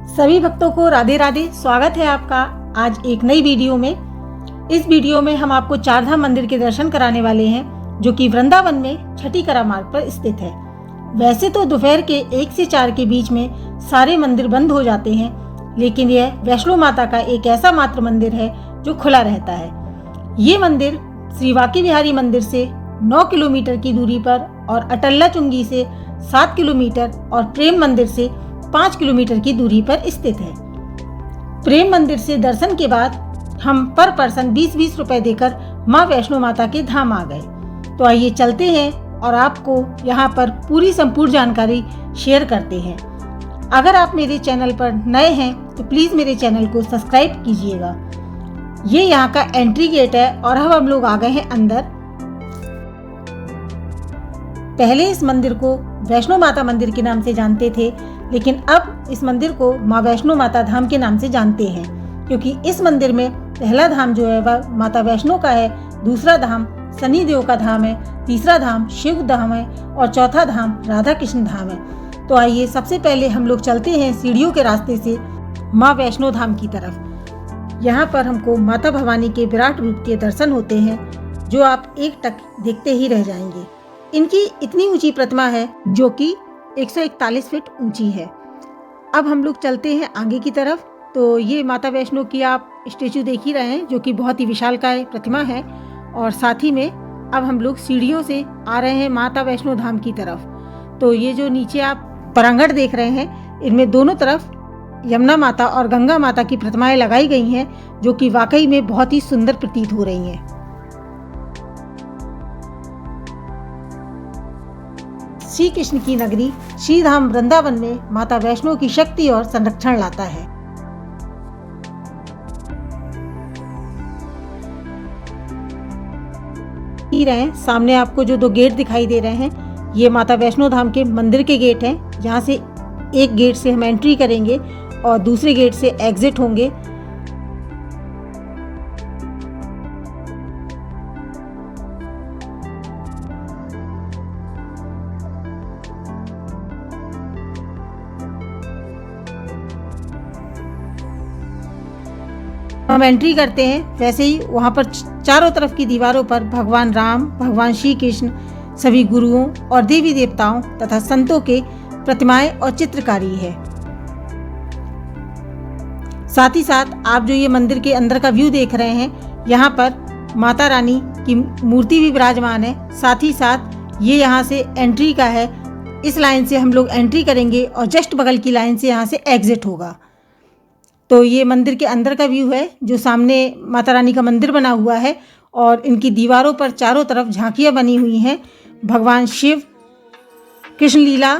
सभी भक्तों को राधे राधे। स्वागत है आपका आज एक नई वीडियो में। इस वीडियो में हम आपको चारधाम मंदिर के दर्शन कराने वाले हैं, जो कि वृंदावन में छठी करा मार्ग पर स्थित है। वैसे तो दोपहर के 1 से 4 के बीच में सारे मंदिर बंद हो जाते हैं, लेकिन यह वैष्णो माता का एक ऐसा मात्र मंदिर है जो खुला रहता है। ये मंदिर श्री बांके बिहारी मंदिर से 9 किलोमीटर की दूरी पर और अटल्ला चुंगी से 7 किलोमीटर और प्रेम मंदिर से 5 किलोमीटर की दूरी पर स्थित है। प्रेम मंदिर से दर्शन के बाद हम पर पर्सन 20-20 रुपए देकर माँ वैष्णो माता के धाम आ गए। तो आइए चलते हैं और आपको यहाँ पर पूरी संपूर्ण जानकारी शेयर करते हैं। अगर आप मेरे चैनल पर नए हैं तो प्लीज़ मेरे चैनल को सब्सक्राइब कीजिएगा। ये यहाँ का एंट्री गेट है और अब हम लोग आ गए हैं अंदर। पहले इस मंदिर को वैष्णो माता मंदिर के नाम से जानते थे, लेकिन अब इस मंदिर को माँ वैष्णो माता धाम के नाम से जानते हैं, क्योंकि इस मंदिर में पहला धाम जो है वह माता वैष्णो का है, दूसरा धाम शनि देव का धाम है, तीसरा धाम शिव धाम है और चौथा धाम राधा कृष्ण धाम है। तो आइए सबसे पहले हम लोग चलते हैं सीढ़ियों के रास्ते से माँ वैष्णो धाम की तरफ। यहाँ पर हमको माता भवानी के विराट रूप के दर्शन होते हैं, जो आप एक टक देखते ही रह जाएंगे। इनकी इतनी ऊंची प्रतिमा है जो कि 141 फीट ऊंची है। अब हम लोग चलते हैं आगे की तरफ। तो ये माता वैष्णो की आप स्टेचू देख ही रहे हैं, जो कि बहुत ही विशालकाय प्रतिमा है। और साथ ही में अब हम लोग सीढ़ियों से आ रहे हैं माता वैष्णो धाम की तरफ। तो ये जो नीचे आप प्रांगण देख रहे हैं, इनमें दोनों तरफ यमुना माता और गंगा माता की प्रतिमाएं लगाई गई हैं, जो कि वाकई में बहुत ही सुंदर प्रतीत हो रही हैं। श्री कृष्ण की नगरी श्री धाम वृंदावन में माता वैष्णो की शक्ति और संरक्षण लाता है। सामने आपको जो 2 गेट दिखाई दे रहे हैं, ये माता वैष्णो धाम के मंदिर के गेट हैं, जहाँ से एक गेट से हम एंट्री करेंगे और दूसरे गेट से एग्जिट होंगे। हम एंट्री करते हैं, वैसे ही वहाँ पर चारों तरफ की दीवारों पर भगवान राम, भगवान श्री कृष्ण, सभी गुरुओं और देवी देवताओं तथा संतों के प्रतिमाएं और चित्रकारी है। साथ ही साथ आप जो ये मंदिर के अंदर का व्यू देख रहे हैं, यहाँ पर माता रानी की मूर्ति भी विराजमान है। साथ ही साथ ये यहाँ से एंट्री का है, इस लाइन से हम लोग एंट्री करेंगे और जस्ट बगल की लाइन से यहाँ से एग्जिट होगा। तो ये मंदिर के अंदर का व्यू है, जो सामने माता रानी का मंदिर बना हुआ है और इनकी दीवारों पर चारों तरफ झांकियाँ बनी हुई हैं। भगवान शिव, कृष्ण लीला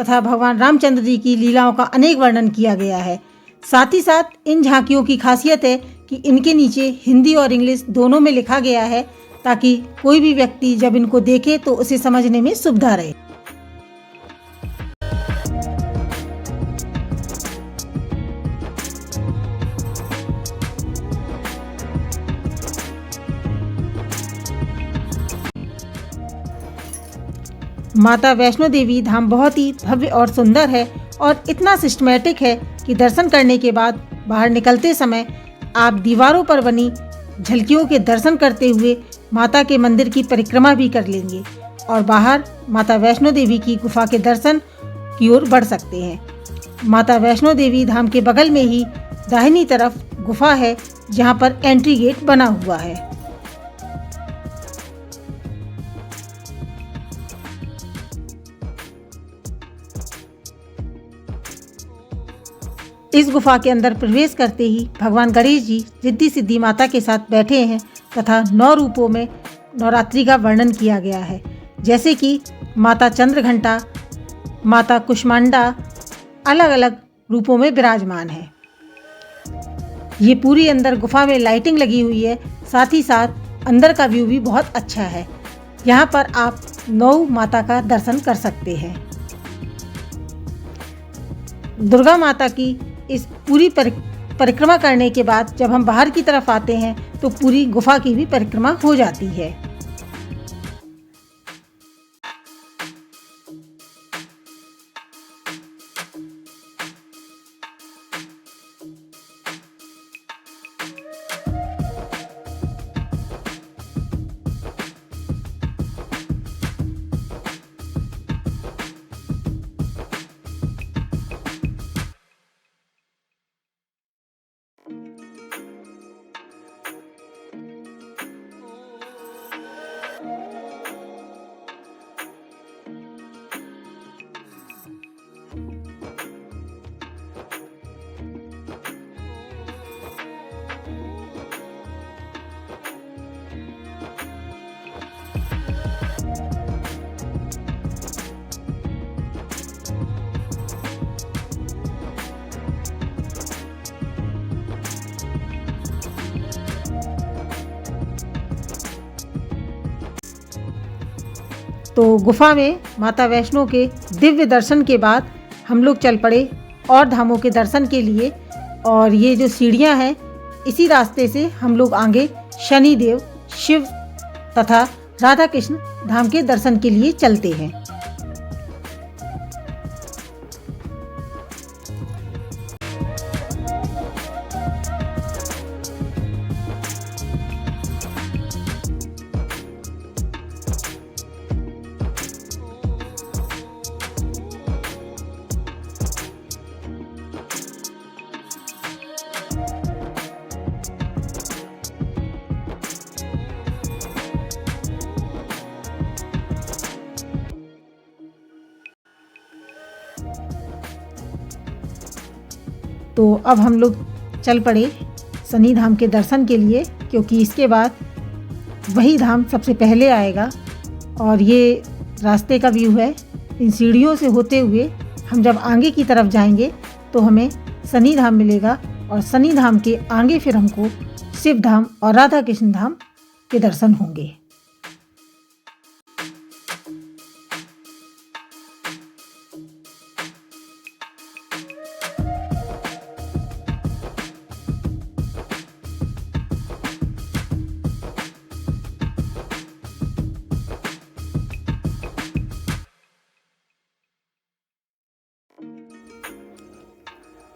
तथा भगवान रामचंद्र जी की लीलाओं का अनेक वर्णन किया गया है। साथ ही साथ इन झांकियों की खासियत है कि इनके नीचे हिंदी और इंग्लिश दोनों में लिखा गया है, ताकि कोई भी व्यक्ति जब इनको देखे तो उसे समझने में सुविधा रहे। माता वैष्णो देवी धाम बहुत ही भव्य और सुंदर है और इतना सिस्टमैटिक है कि दर्शन करने के बाद बाहर निकलते समय आप दीवारों पर बनी झलकियों के दर्शन करते हुए माता के मंदिर की परिक्रमा भी कर लेंगे और बाहर माता वैष्णो देवी की गुफा के दर्शन की ओर बढ़ सकते हैं। माता वैष्णो देवी धाम के बगल में ही दाहिनी तरफ गुफा है, जहाँ पर एंट्री गेट बना हुआ है। इस गुफा के अंदर प्रवेश करते ही भगवान गणेश जी रिद्धि सिद्धि माता के साथ बैठे हैं तथा 9 रूपों में नवरात्रि का वर्णन किया गया है, जैसे कि माता चंद्रघंटा, माता कुष्मांडा अलग अलग रूपों में विराजमान है। ये पूरी अंदर गुफा में लाइटिंग लगी हुई है। साथ ही साथ अंदर का व्यू भी बहुत अच्छा है। यहाँ पर आप 9 माता का दर्शन कर सकते हैं। दुर्गा माता की इस पूरी परिक्रमा करने के बाद जब हम बाहर की तरफ आते हैं तो पूरी गुफा की भी परिक्रमा हो जाती है। तो गुफा में माता वैष्णो के दिव्य दर्शन के बाद हम लोग चल पड़े और धामों के दर्शन के लिए। और ये जो सीढ़ियाँ हैं, इसी रास्ते से हम लोग आगे शनिदेव, शिव तथा राधा कृष्ण धाम के दर्शन के लिए चलते हैं। तो अब हम लोग चल पड़े शनि धाम के दर्शन के लिए, क्योंकि इसके बाद वही धाम सबसे पहले आएगा। और ये रास्ते का व्यू है। इन सीढ़ियों से होते हुए हम जब आगे की तरफ जाएंगे तो हमें शनि धाम मिलेगा, और शनि धाम के आगे फिर हमको शिव धाम और राधा कृष्ण धाम के दर्शन होंगे।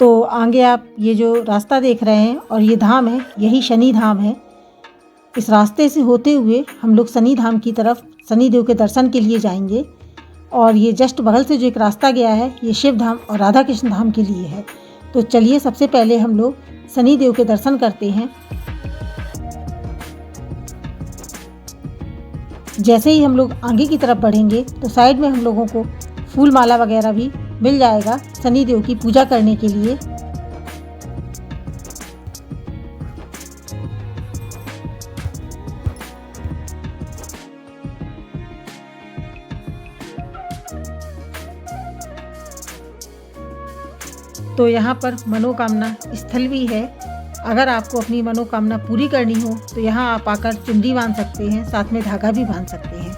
तो आगे आप ये जो रास्ता देख रहे हैं और ये धाम है, यही शनि धाम है। इस रास्ते से होते हुए हम लोग शनि धाम की तरफ शनिदेव के दर्शन के लिए जाएंगे। और ये जस्ट बगल से जो एक रास्ता गया है, ये शिव धाम और राधा कृष्ण धाम के लिए है। तो चलिए सबसे पहले हम लोग शनिदेव के दर्शन करते हैं। जैसे ही हम लोग आगे की तरफ बढ़ेंगे तो साइड में हम लोगों को फूल माला वगैरह भी मिल जाएगा शनिदेव की पूजा करने के लिए। तो यहाँ पर मनोकामना स्थल भी है। अगर आपको अपनी मनोकामना पूरी करनी हो तो यहाँ आप आकर चुनरी बांध सकते हैं, साथ में धागा भी बांध सकते हैं।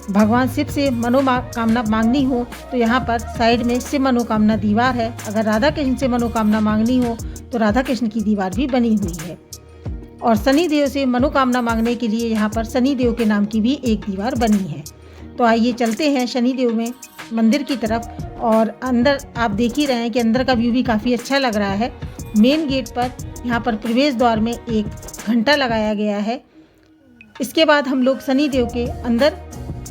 भगवान शिव से मनोकामना मांगनी हो तो यहाँ पर साइड में शिव मनोकामना दीवार है। अगर राधा कृष्ण से मनोकामना मांगनी हो तो राधा कृष्ण की दीवार भी बनी हुई है। और शनिदेव से मनोकामना मांगने के लिए यहाँ पर शनिदेव के नाम की भी एक दीवार बनी है। तो आइए चलते हैं शनिदेव में मंदिर की तरफ। और अंदर आप देख ही रहे हैं कि अंदर का व्यू भी काफ़ी अच्छा लग रहा है। मेन गेट पर यहाँ पर प्रवेश द्वार में एक घंटा लगाया गया है। इसके बाद हम लोग शनिदेव के अंदर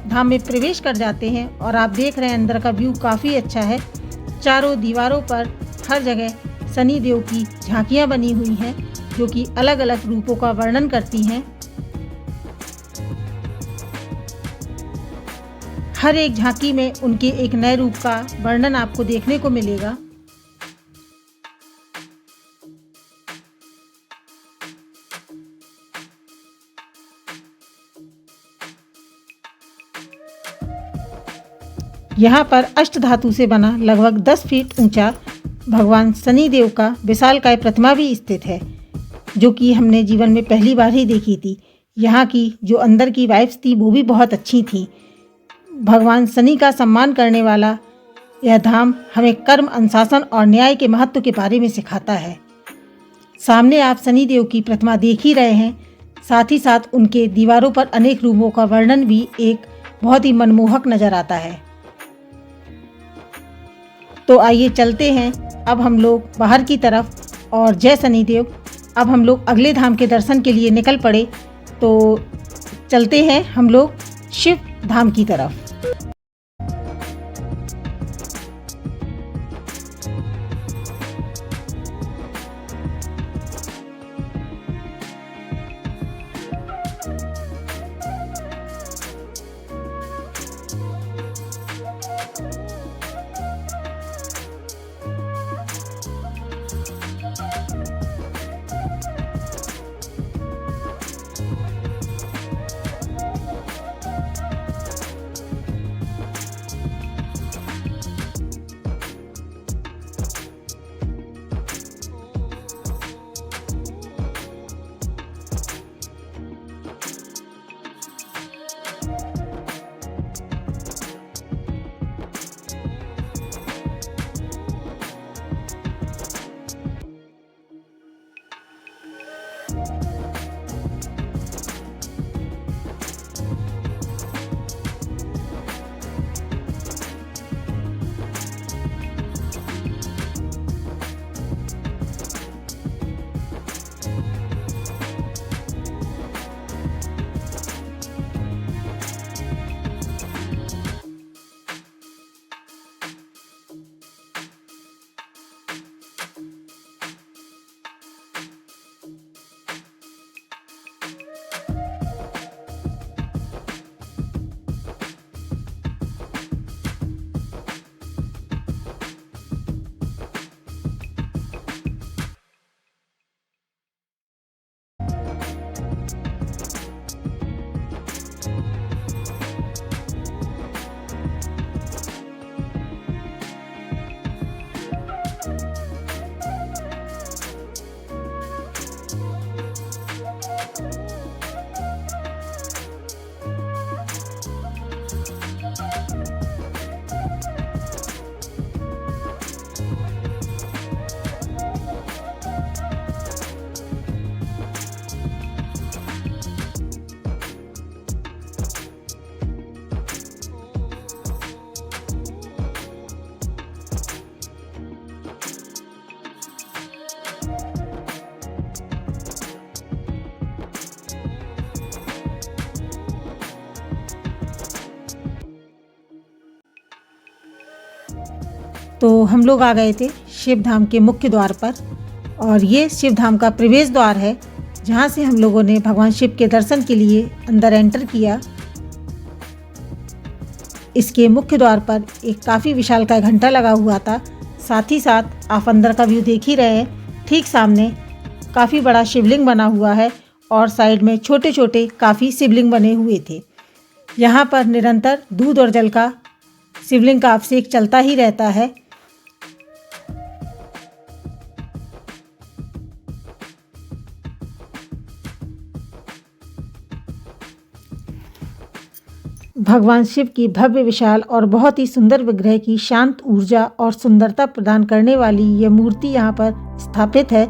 धाम में प्रवेश कर जाते हैं। और आप देख रहे हैं अंदर का व्यू काफ़ी अच्छा है। चारों दीवारों पर हर जगह शनिदेव की झांकियाँ बनी हुई हैं, जो कि अलग अलग रूपों का वर्णन करती हैं। हर एक झांकी में उनके एक नए रूप का वर्णन आपको देखने को मिलेगा। यहाँ पर अष्ट धातु से बना लगभग 10 फीट ऊंचा भगवान शनिदेव का विशालकाय प्रतिमा भी स्थित है, जो कि हमने जीवन में पहली बार ही देखी थी। यहाँ की जो अंदर की वाइब्स थी वो भी बहुत अच्छी थी। भगवान शनि का सम्मान करने वाला यह धाम हमें कर्म, अनुशासन और न्याय के महत्व के बारे में सिखाता है। सामने आप शनिदेव की प्रतिमा देख ही रहे हैं, साथ ही साथ उनके दीवारों पर अनेक रूपों का वर्णन भी एक बहुत ही मनमोहक नजर आता है। तो आइए चलते हैं अब हम लोग बाहर की तरफ। और जय शनिदेव। अब हम लोग अगले धाम के दर्शन के लिए निकल पड़े। तो चलते हैं हम लोग शिव धाम की तरफ। तो हम लोग आ गए थे शिव धाम के मुख्य द्वार पर, और ये शिव धाम का प्रवेश द्वार है जहाँ से हम लोगों ने भगवान शिव के दर्शन के लिए अंदर एंटर किया। इसके मुख्य द्वार पर एक काफ़ी विशालकाय घंटा लगा हुआ था। साथ ही साथ आप अंदर का व्यू देख ही रहे हैं, ठीक सामने काफ़ी बड़ा शिवलिंग बना हुआ है और साइड में छोटे छोटे काफ़ी शिवलिंग बने हुए थे। यहाँ पर निरंतर दूध और जल का शिवलिंग का अभिषेक चलता ही रहता है। भगवान शिव की भव्य विशाल और बहुत ही सुंदर विग्रह की शांत ऊर्जा और सुंदरता प्रदान करने वाली यह मूर्ति यहाँ पर स्थापित है,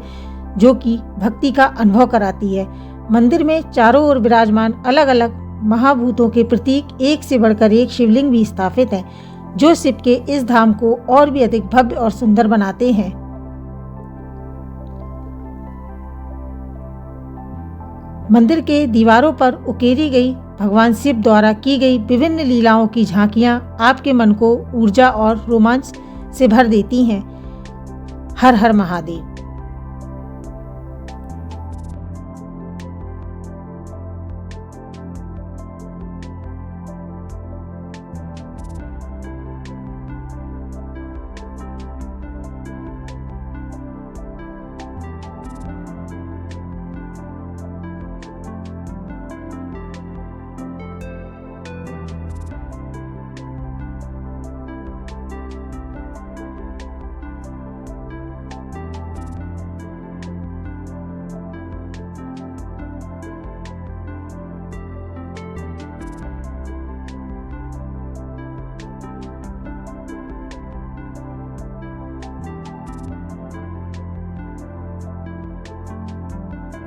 जो कि भक्ति का अनुभव कराती है। मंदिर में चारों ओर विराजमान अलग अलग महाभूतों के प्रतीक एक से बढ़कर एक शिवलिंग भी स्थापित हैं, जो शिव के इस धाम को और भी अधिक भव्य और सुंदर बनाते हैं। मंदिर के दीवारों पर उकेरी गई भगवान शिव द्वारा की गई विभिन्न लीलाओं की झांकियां आपके मन को ऊर्जा और रोमांच से भर देती हैं। हर हर महादेव।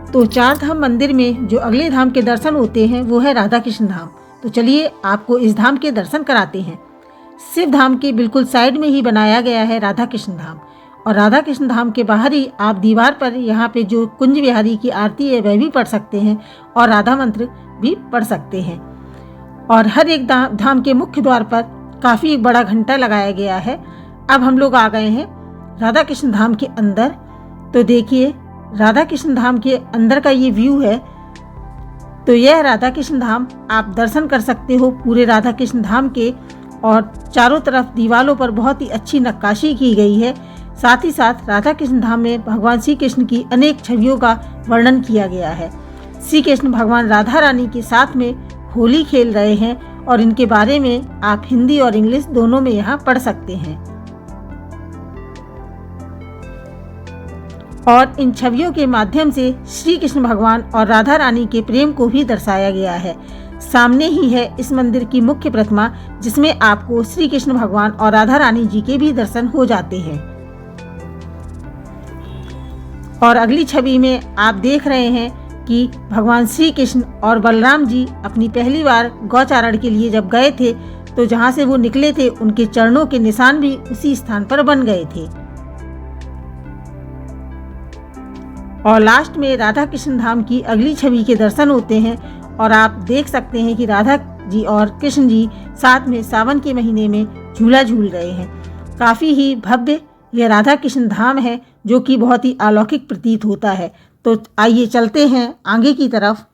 तो चार धाम मंदिर में जो अगले धाम के दर्शन होते हैं वो है राधा कृष्ण धाम। तो चलिए आपको इस धाम के दर्शन कराते हैं। शिव धाम के बिल्कुल साइड में ही बनाया गया है राधा कृष्ण धाम, और राधा कृष्ण धाम के बाहर ही आप दीवार पर यहाँ पे जो कुंज विहारी की आरती है वह भी पढ़ सकते हैं और राधा मंत्र भी पढ़ सकते हैं। और हर एक धाम के मुख्य द्वार पर काफ़ी एक बड़ा घंटा लगाया गया है। अब हम लोग आ गए हैं राधा कृष्ण धाम के अंदर। तो देखिए राधा कृष्ण धाम के अंदर का ये व्यू है। तो यह राधा कृष्ण धाम आप दर्शन कर सकते हो पूरे राधा कृष्ण धाम के, और चारों तरफ दीवारों पर बहुत ही अच्छी नक्काशी की गई है। साथ ही साथ राधा कृष्ण धाम में भगवान श्री कृष्ण की अनेक छवियों का वर्णन किया गया है। श्री कृष्ण भगवान राधा रानी के साथ में होली खेल रहे हैं, और इनके बारे में आप हिंदी और इंग्लिश दोनों में यहाँ पढ़ सकते हैं। और इन छवियों के माध्यम से श्री कृष्ण भगवान और राधा रानी के प्रेम को भी दर्शाया गया है। सामने ही है इस मंदिर की मुख्य प्रतिमा, जिसमें आपको श्री कृष्ण भगवान और राधा रानी जी के भी दर्शन हो जाते हैं। और अगली छवि में आप देख रहे हैं कि भगवान श्री कृष्ण और बलराम जी अपनी पहली बार गौचारण के लिए जब गए थे, तो जहाँ से वो निकले थे उनके चरणों के निशान भी उसी स्थान पर बन गए थे। और लास्ट में राधा कृष्ण धाम की अगली छवि के दर्शन होते हैं, और आप देख सकते हैं कि राधा जी और कृष्ण जी साथ में सावन के महीने में झूला झूल रहे हैं। काफ़ी ही भव्य यह राधा कृष्ण धाम है, जो कि बहुत ही अलौकिक प्रतीत होता है। तो आइए चलते हैं आगे की तरफ।